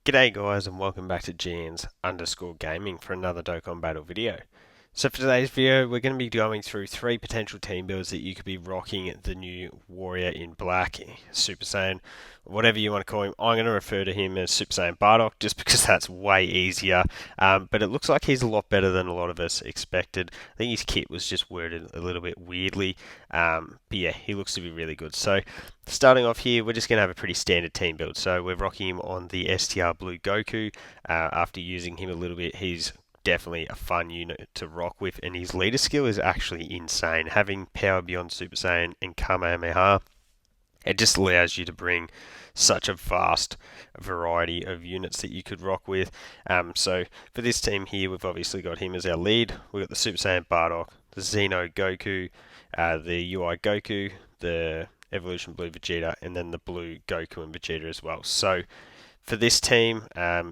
G'day guys and welcome back to GNs_gaming for another Dokkan battle video. So for today's video we're going to be going through 3 potential team builds that you could be rocking the new Warrior in black, Super Saiyan, whatever you want to call him. I'm going to refer to him as Super Saiyan Bardock just because that's way easier, but it looks like he's a lot better than a lot of us expected. I think his kit was just worded a little bit weirdly, but yeah, he looks to be really good. So starting off here, we're just going to have a pretty standard team build. So we're rocking him on the STR Blue Goku. After using him a little bit, he's definitely a fun unit to rock with, and his leader skill is actually insane. Having power beyond Super Saiyan and Kamehameha, it just allows you to bring such a vast variety of units that you could rock with. So for this team here, we've obviously got him as our lead. We've got the Super Saiyan Bardock, the Xeno Goku, the UI Goku, the Evolution Blue Vegeta, and then the Blue Goku and Vegeta as well. So for this team,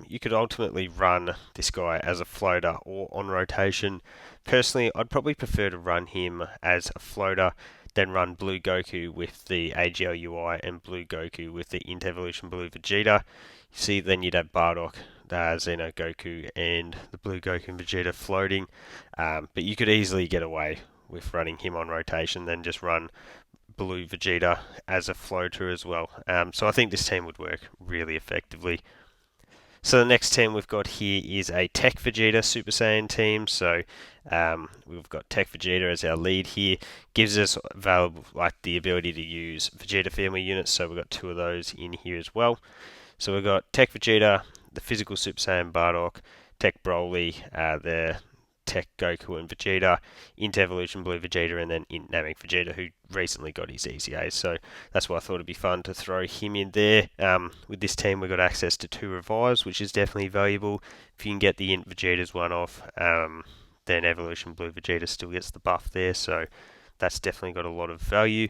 you could ultimately run this guy as a floater or on rotation. Personally, I'd probably prefer to run him as a floater, then run Blue Goku with the AGL UI and Blue Goku with the Int Evolution Blue Vegeta. You see, then you'd have Bardock, Xeno Goku, and the Blue Goku and Vegeta floating. But you could easily get away with running him on rotation, then just run Blue Vegeta as a floater as well. So I think this team would work really effectively. So the next team we've got here is a Tech Vegeta Super Saiyan team. So we've got Tech Vegeta as our lead here. Gives us available the ability to use Vegeta family units. So we've got 2 of those in here as well. So we've got Tech Vegeta, the physical Super Saiyan Bardock, Tech Broly, the Tech Goku and Vegeta, Int Evolution Blue Vegeta, and then Int Namek Vegeta, who recently got his EZA. So that's why I thought it'd be fun to throw him in there. With this team, we've got access to 2 revives, which is definitely valuable. If you can get the Int Vegeta's one off, then Evolution Blue Vegeta still gets the buff there. So that's definitely got a lot of value.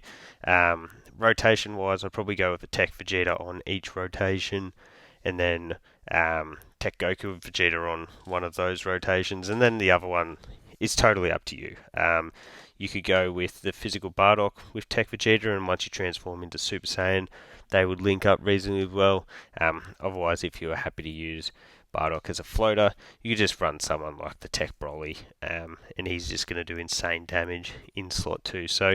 Rotation-wise, I'd probably go with a Tech Vegeta on each rotation, and then Tech Goku and Vegeta on one of those rotations, and then the other one is totally up to you. You could go with the physical Bardock with Tech Vegeta, and once you transform into Super Saiyan, they would link up reasonably well. Otherwise, if you are happy to use Bardock as a floater, you could just run someone like the Tech Broly, and he's just going to do insane damage in slot 2. So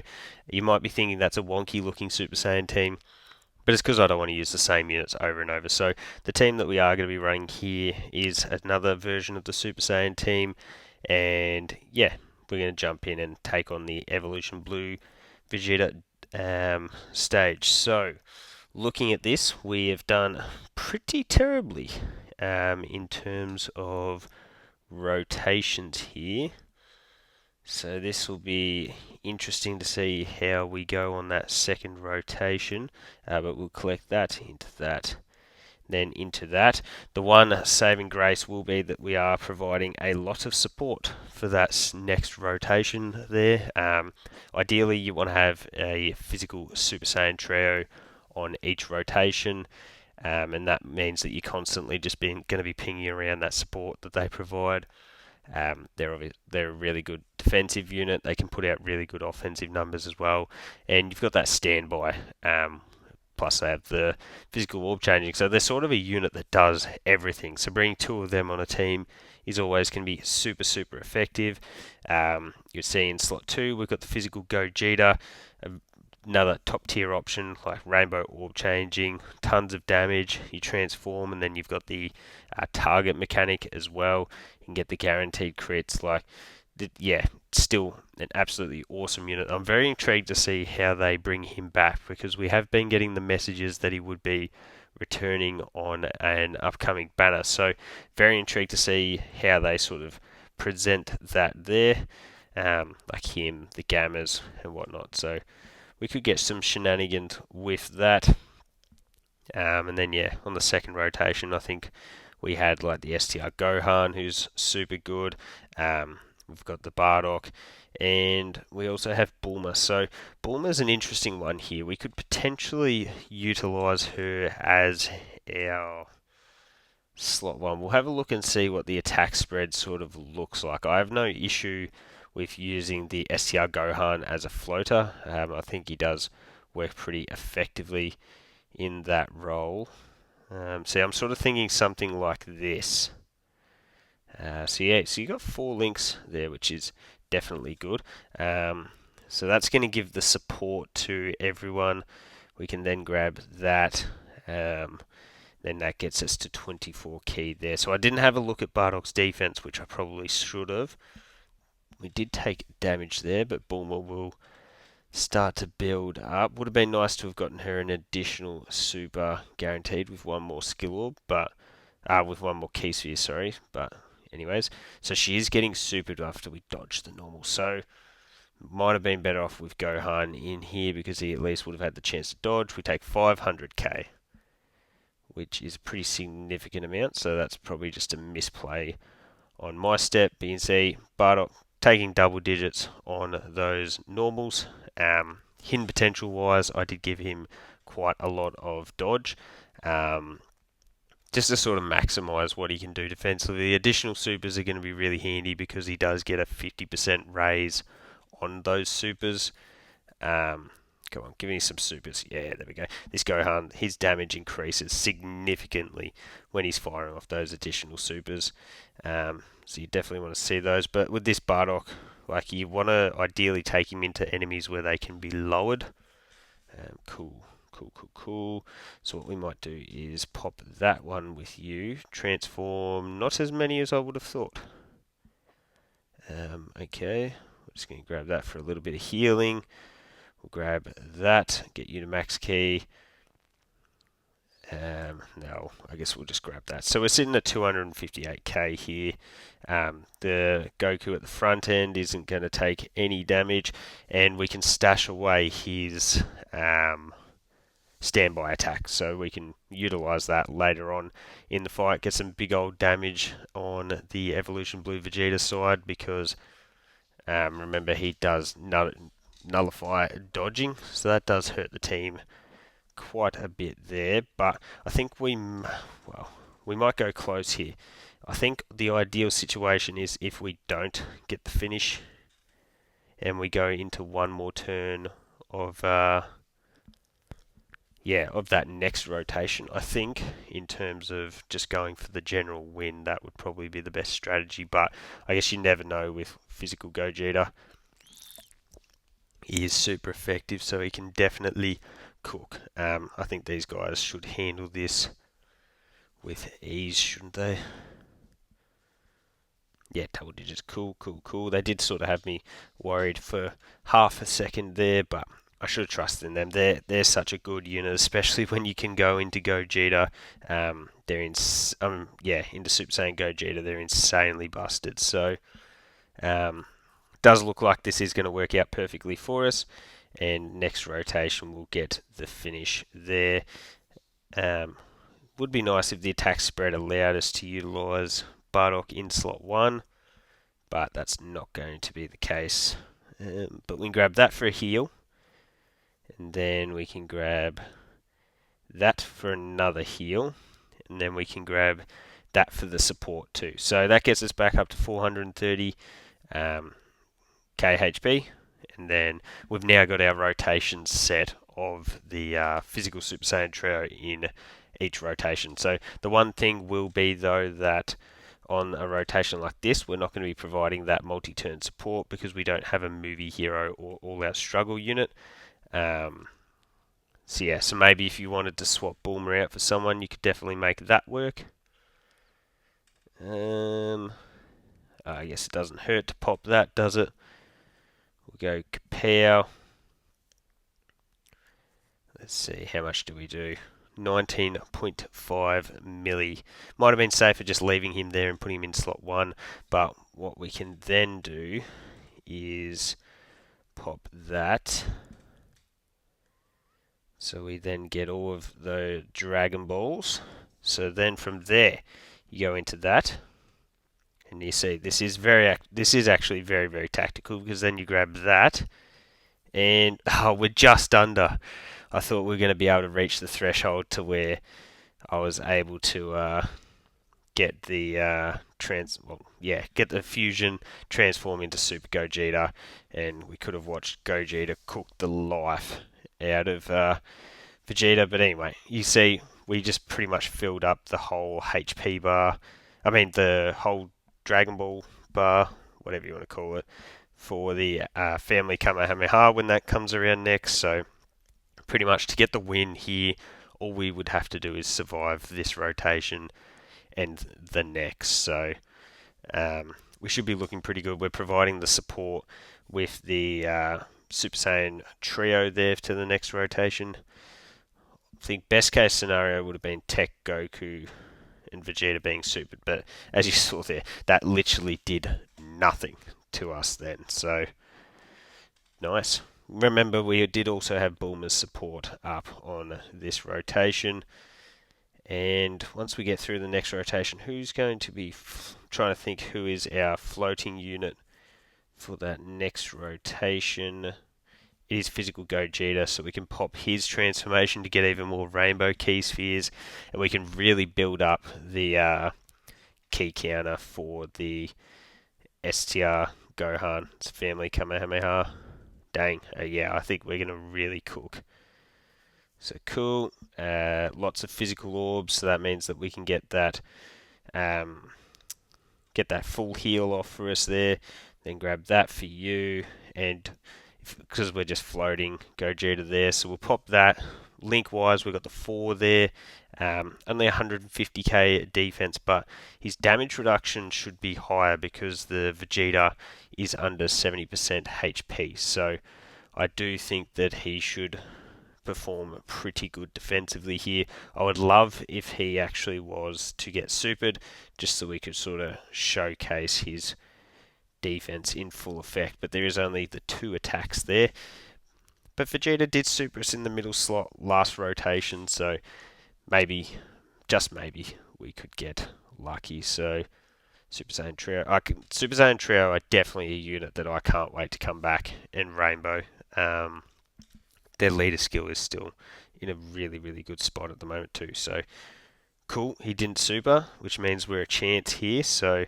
you might be thinking that's a wonky looking Super Saiyan team, but it's because I don't want to use the same units over and over. So the team that we are going to be running here is another version of the Super Saiyan team. And yeah, we're going to jump in and take on the Evolution Blue Vegeta stage. So looking at this, we have done pretty terribly in terms of rotations here. So this will be interesting to see how we go on that second rotation, but we'll collect that into that, then into that. The one saving grace will be that we are providing a lot of support for that next rotation there. Ideally, you want to have a physical Super Saiyan trio on each rotation, and that means that you're constantly just going to be pinging around that support that they provide. They're a really good defensive unit. They can put out really good offensive numbers as well, and you've got that standby. Plus, they have the physical orb changing, so they're sort of a unit that does everything. So bringing 2 of them on a team is always going to be super effective. You'll see in slot 2 we've got the physical Gogeta, another top tier option like rainbow orb changing, tons of damage. You transform, and then you've got the target mechanic as well. You can get the guaranteed crits. Yeah, still an absolutely awesome unit. I'm very intrigued to see how they bring him back, because we have been getting the messages that he would be returning on an upcoming banner. So very intrigued to see how they sort of present that there, like him, the gammas and whatnot. So we could get some shenanigans with that. And then yeah, on the second rotation, I think we had like the STR Gohan, who's super good. We've got the Bardock, and we also have Bulma. So Bulma's an interesting one here. We could potentially utilize her as our slot 1. We'll have a look and see what the attack spread sort of looks like. I have no issue with using the STR Gohan as a floater. I think he does work pretty effectively in that role. See, I'm sort of thinking something like this. So yeah, so you got 4 links there, which is definitely good. So that's going to give the support to everyone. We can then grab that. Then that gets us to 24 key there. So I didn't have a look at Bardock's defense, which I probably should have. We did take damage there, but Bulma will start to build up. Would have been nice to have gotten her an additional super guaranteed with one more skill orb, but with one more key sphere, sorry. But anyways, so she is getting supered after we dodged the normal. So might have been better off with Gohan in here because he at least would have had the chance to dodge. We take 500k, which is a pretty significant amount. So that's probably just a misplay on my step. But you can see Bardock taking double digits on those normals. Hidden potential wise, I did give him quite a lot of dodge. Just to sort of maximise what he can do defensively. The additional supers are going to be really handy because he does get a 50% raise on those supers. Come on, give me some supers. Yeah, there we go. This Gohan, his damage increases significantly when he's firing off those additional supers. So you definitely want to see those. But with this Bardock, like you want to ideally take him into enemies where they can be lowered. Cool. So what we might do is pop that one with you. Transform, not as many as I would have thought. Okay, we're just going to grab that for a little bit of healing. We'll grab that, get you to max key. No, I guess we'll just grab that. So we're sitting at 258k here. The Goku at the front end isn't going to take any damage, and we can stash away his standby attack, so we can utilize that later on in the fight. Get some big old damage on the Evolution Blue Vegeta side because remember he does nullify dodging, so that does hurt the team quite a bit there. But I think we might go close here. I think the ideal situation is if we don't get the finish and we go into one more turn of that next rotation. I think in terms of just going for the general win, that would probably be the best strategy. But I guess you never know with physical Gogeta. He is super effective, so he can definitely cook. I think these guys should handle this with ease, shouldn't they? Yeah, double digits. Cool. They did sort of have me worried for half a second there, but I should have trusted in them. They're such a good unit, especially when you can go into Gogeta. They're into Super Saiyan Gogeta. They're insanely busted. So, does look like this is going to work out perfectly for us. And next rotation we'll get the finish there. Would be nice if the attack spread allowed us to utilise Bardock in slot 1, but that's not going to be the case. But we can grab that for a heal, and then we can grab that for another heal, and then we can grab that for the support too. So that gets us back up to 430 KHP, and then we've now got our rotation set of the physical Super Saiyan trio in each rotation. So the one thing will be though that on a rotation like this, we're not going to be providing that multi-turn support because we don't have a movie hero or all-out struggle unit. So maybe if you wanted to swap Bulma out for someone, you could definitely make that work. I guess it doesn't hurt to pop that, does it? We'll go Kapow. Let's see, how much do we do? 19.5 milli. Might have been safer just leaving him there and putting him in slot 1, but what we can then do is pop that. So we then get all of the Dragon Balls. So then from there, you go into that, and you see this is actually very, very tactical because then you grab that, and we're just under. I thought we were going to be able to reach the threshold to where I was able to get the get the fusion transform into Super Gogeta, and we could have watched Gogeta cook the life out of Vegeta. But anyway, you see we just pretty much filled up the whole HP bar. I mean, the whole Dragon Ball bar, whatever you want to call it, for the family Kamehameha when that comes around next. So pretty much to get the win here, all we would have to do is survive this rotation and the next. So we should be looking pretty good. We're providing the support with the Super Saiyan trio there to the next rotation. I think best case scenario would have been Tech, Goku, and Vegeta being supered, but as you saw there, that literally did nothing to us then. So nice. Remember, we did also have Bulma's support up on this rotation. And once we get through the next rotation, who's going to be trying to think who is our floating unit for that next rotation? It is Physical Gogeta, so we can pop his transformation to get even more rainbow key spheres, and we can really build up the key counter for the STR Gohan's family Kamehameha. Dang, yeah, I think we're going to really cook. So cool, lots of physical orbs, so that means that we can get that full heal off for us there. Then grab that for you, and because we're just floating Gogeta there, so we'll pop that. Link-wise, we've got the 4 there, only 150k defense, but his damage reduction should be higher because the Vegeta is under 70% HP. So I do think that he should perform pretty good defensively here. I would love if he actually was to get supered, just so we could sort of showcase his defense in full effect, but there is only the 2 attacks there. But Vegeta did super us in the middle slot last rotation, so maybe, just maybe, we could get lucky. So Super Saiyan Trio are definitely a unit that I can't wait to come back and rainbow. Their leader skill is still in a really, really good spot at the moment too. So cool, he didn't super, which means we're a chance here. So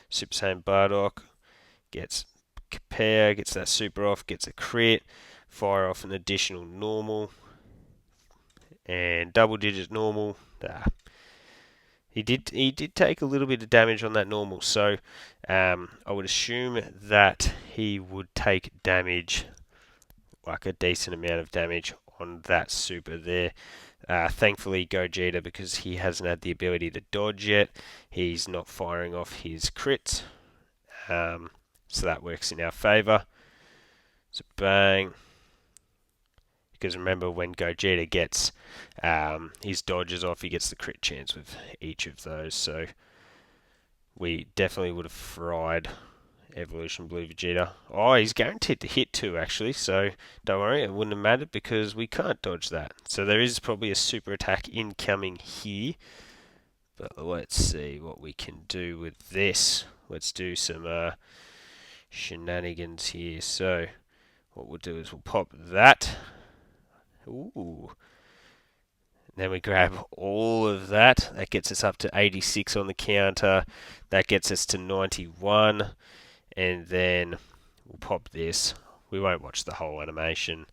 Super Saiyan Bardock gets Capare, gets that super off, gets a crit, fire off an additional normal, and double digit normal. He did take a little bit of damage on that normal, so I would assume that he would take damage, like a decent amount of damage on that super there. Thankfully, Gogeta, because he hasn't had the ability to dodge yet, he's not firing off his crits. So that works in our favour. So bang. Because remember, when Gogeta gets his dodges off, he gets the crit chance with each of those. So we definitely would have fried Evolution Blue Vegeta. Oh, he's guaranteed to hit too, actually. So don't worry, it wouldn't have mattered because we can't dodge that. So there is probably a super attack incoming here. But let's see what we can do with this. Let's do some shenanigans here. So what we'll do is we'll pop that. Ooh. Then we grab all of that. That gets us up to 86 on the counter. That gets us to 91. And then we'll pop this. We won't watch the whole animation.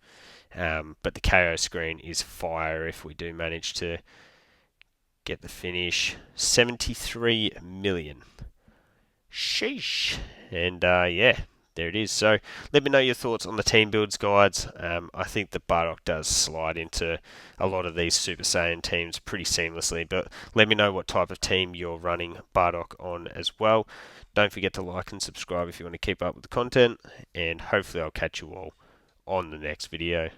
But the KO screen is fire if we do manage to get the finish. 73 million. Sheesh. And yeah, there it is. So let me know your thoughts on the team builds guides. I think the Bardock does slide into a lot of these Super Saiyan teams pretty seamlessly, but let me know what type of team you're running Bardock on as well. Don't forget to like and subscribe if you want to keep up with the content, and hopefully I'll catch you all on the next video.